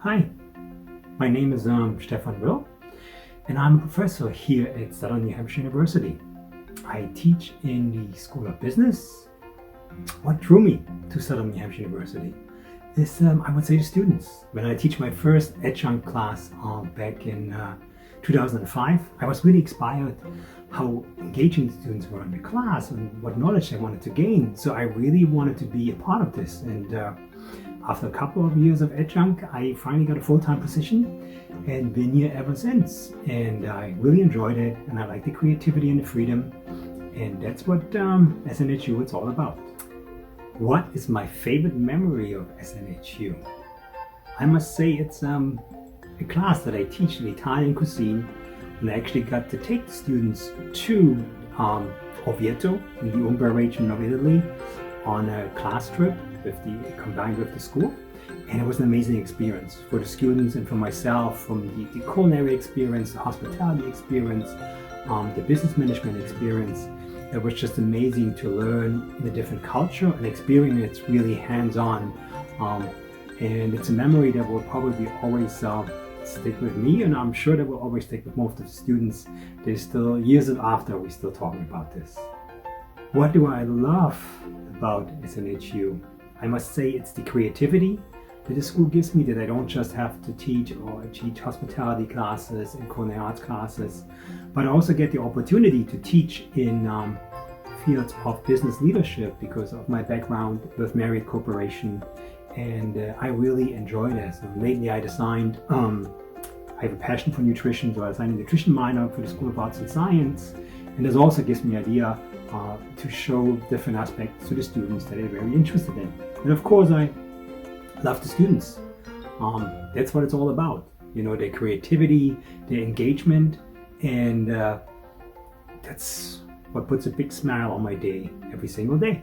Hi, my name is Stefan Ryll, and I'm a professor here at Southern New Hampshire University. I teach in the School of Business. What drew me to Southern New Hampshire University is, I would say, the students. When I teach my first adjunct class back in 2005, I was really inspired how engaging the students were in the class and what knowledge they wanted to gain. So I really wanted to be a part of this. And after a couple of years of adjunct, I finally got a full-time position and been here ever since. And I really enjoyed it, and I like the creativity and the freedom. And that's what SNHU is all about. What is my favorite memory of SNHU? I must say it's a class that I teach in Italian cuisine, and I actually got to take the students to Orvieto in the Umbria region of Italy on a class trip combined with the school, and it was an amazing experience for the students and for myself, from the culinary experience, the hospitality experience, the business management experience. It was just amazing to learn in a different culture and experience it really hands-on, and it's a memory that will probably always stick with me, and I'm sure that will always stick with most of the students. There's still years after we're still talking about this. What do I love about SNHU? I must say it's the creativity that the school gives me, that I don't just have to teach hospitality classes and culinary arts classes, but I also get the opportunity to teach in fields of business leadership because of my background with Marriott Corporation, and I really enjoy this. So lately I designed, I have a passion for nutrition, so I designed a nutrition minor for the School of Arts and Science, and this also gives me an idea to show different aspects to the students that they're very interested in. And of course I love the students. That's what it's all about. You know, their creativity, their engagement, and that's what puts a big smile on my day every single day.